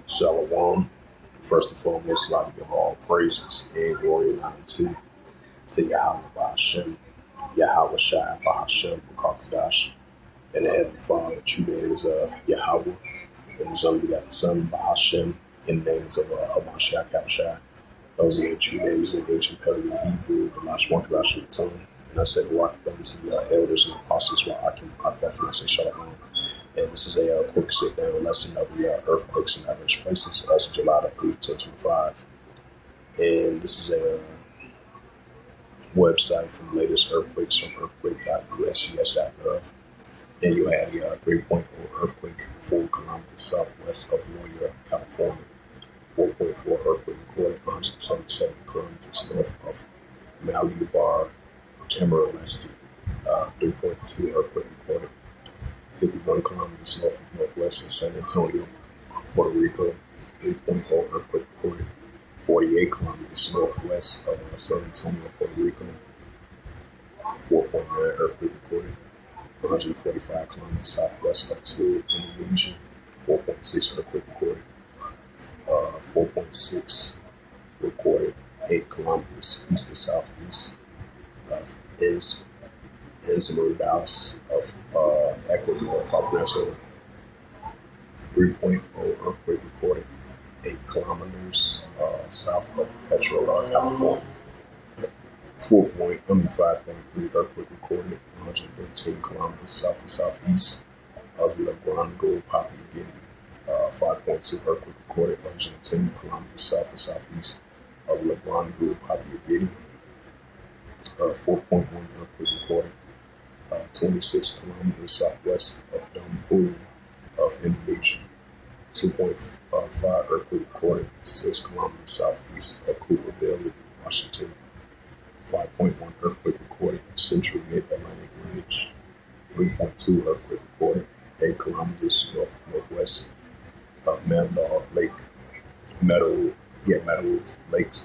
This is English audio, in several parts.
Shalom. First and foremost, I'd like to give all praises and glory and honor to Yahweh Bahashem, Yahweh Shai Bahashem, Kakadash, and the Heavenly Father. True name is Yahweh, and His only begotten Son, Bahashem, in the names of Hamashiach Yahushai. Those are the true names in ancient Paleo Hebrew, the Lashwan Kadash of the tongue. And I said, walk them to the elders and apostles while I definitely say shalom. And this is a quick sit-down lesson of the earthquakes in average places as of July the 8th, 2025. And this is a website from the latest earthquakes from earthquake.usgs.gov. And you had a 3.0 earthquake 4 kilometers southwest of Loya, California. 4.4 earthquake recorded 177 kilometers north of Malibu, Timor-Leste. 3.2 earthquake recorded 51 kilometers north of northwest of San Antonio, Puerto Rico. 3.0 earthquake recorded 48 kilometers northwest of San Antonio, Puerto Rico. 4.9 earthquake recorded 145 kilometers southwest of Tulu, Indonesia. 4.6 earthquake recorded 4.6 recorded 8 kilometers east to southeast of Ensenada of Ecuador, if I pronounce it. 3.0 earthquake recorded 8 kilometers south of Petrola, California. 5.3 earthquake recorded 113 kilometers south and southeast of La Grande, Papua New Guinea. 5.2 earthquake recorded 110 kilometers south and southeast of La Grande, Papua New Guinea. 4.1 earthquake recorded 26 kilometers southwest of Dampuran of Indonesia. 2.5 earthquake recorded 6 kilometers southeast of Cooperville, Washington. 5.1 earthquake recorded Central Mid-Atlantic Ridge. 3.2 earthquake recorded 8 kilometers northwest of Meadow Lake,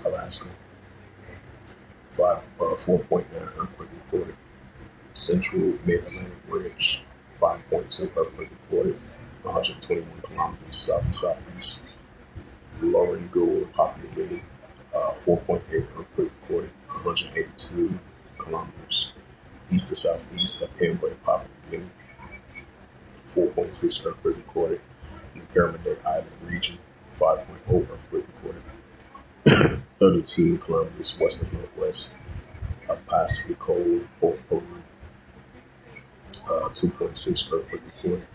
Alaska. 4.9 earthquake recorded Central Mid-Atlantic Ridge. 5.2 earthquake recorded 121 kilometers south and southeast Lauren Gould, Papua New Guinea. 4.8 earthquake recorded 182 kilometers east to southeast of Cambridge, Papua New Guinea. 4.6 earthquake recorded in the Kermadec Island region. 5.0 earthquake recorded 32 kilometers west of northwest of Pacifico, Peru. 2.6 earthquake recorded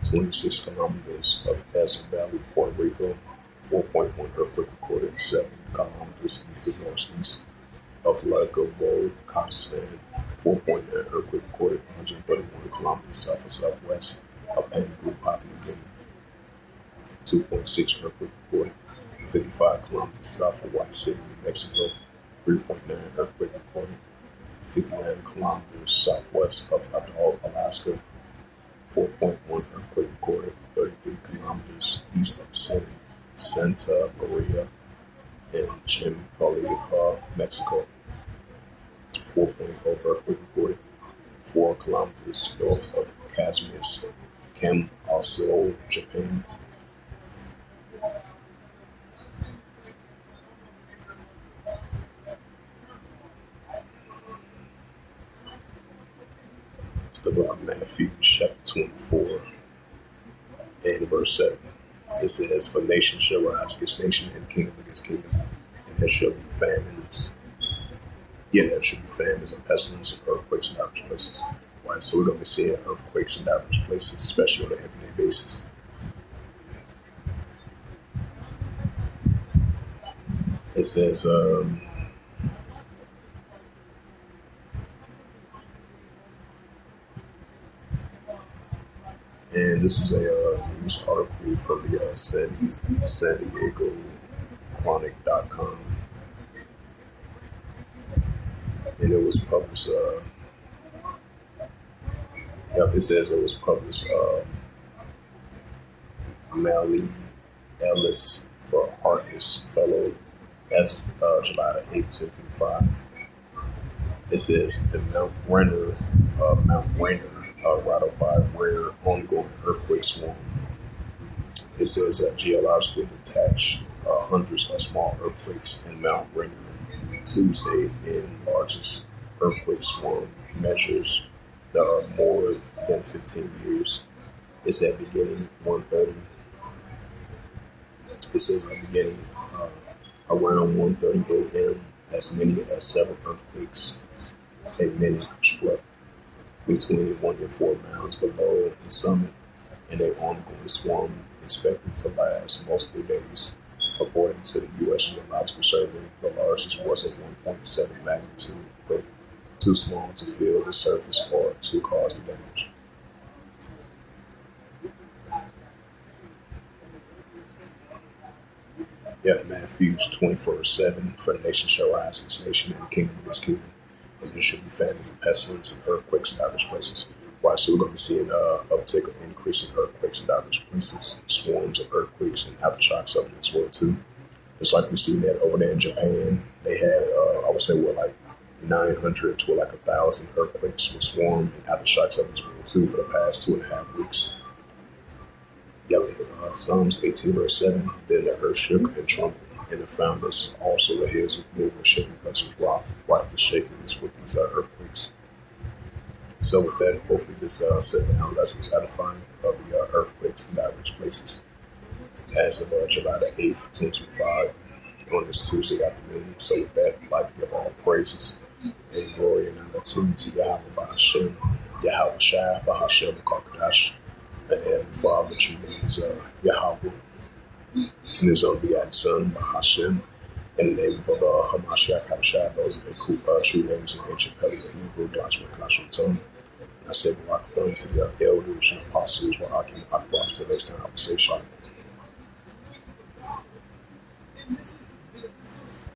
26 kilometers of Azul Valley, Puerto Rico. 4.1 earthquake recorded 7 kilometers east to northeast of Lagovo, Kazakhstan. 4.9 earthquake recorded 131 kilometers south and southwest of Pangu, Papua New Guinea. 2.6 earthquake recorded 55 kilometers south of White City, Mexico. 3.9 earthquake recorded 59 kilometers southwest of Adol, Alaska. 4.1 earthquake recorded 33 kilometers east of Santa Maria in Chimpolipa, Mexico. 4.0 earthquake recorded 4 kilometers north of Kazmis, also Japan. It's the book of Matthew, chapter 24, and verse 7. It says, "For nation shall rise against nation, and kingdom against kingdom, and there shall be famines." There should be famines and pestilence and earthquakes in diverse places. Right, so we're going to be seeing earthquakes in diverse places, especially on an everyday basis. It says, and this was a news article from the San Diego Chronic.com. And it was published, it says it was published, Mally Ellis for Harkness Fellow as July the 8th, 2025. It says in Mount Rainier, rattled by rare ongoing earthquake swarm. It says that geologically detached hundreds of small earthquakes in Mount Rainier Tuesday in largest earthquake swarm measures that are more than 15 years. It said beginning 1:30. It says beginning around 1:30 a.m. as many as seven earthquakes, a minute struck between 1 and 4 miles below the summit, and an ongoing swarm expected to last multiple days. According to the U.S. Geological Survey, the largest was a 1.7 magnitude quake, too small to feel the surface or to cause the damage. Yeah, Matthews 24:7, for the nation shall rise against nation and the kingdom against kingdom. And there should be famines and pestilence and earthquakes in diverse places. Why? So we're going to see an uptick of increasing earthquakes in diverse places, swarms of earthquakes and aftershocks of it as well too. Just like we see that over there in Japan, they had I would say like 900 to like 1,000 earthquakes with swarm and aftershocks of it as well too for the past 2.5 weeks. Yeah, Psalms 18 verse 7, then the earth shook and trembled, and the founders also the hills with moved and shaken because of rock the shakings with these earthquakes. So with that, hopefully this sit down lesson was edifying of the earthquakes in diverse places. As of July the 8th, 2025, on this Tuesday afternoon. So with that, I'd like to give all praises and glory and honor to Yahweh Bahashem, Yahweh Shai, Bahashem, Kakadash, and Father, true name is Yahweh, and his only begotten Son, Bahashem, in the name of Hamashiach Habashai, those are the true names in ancient Paleo Hebrew, Joshua Kanashim Tongue. I said, welcome to the elders and apostles, while I can prophets. Next time I will say, Shalom.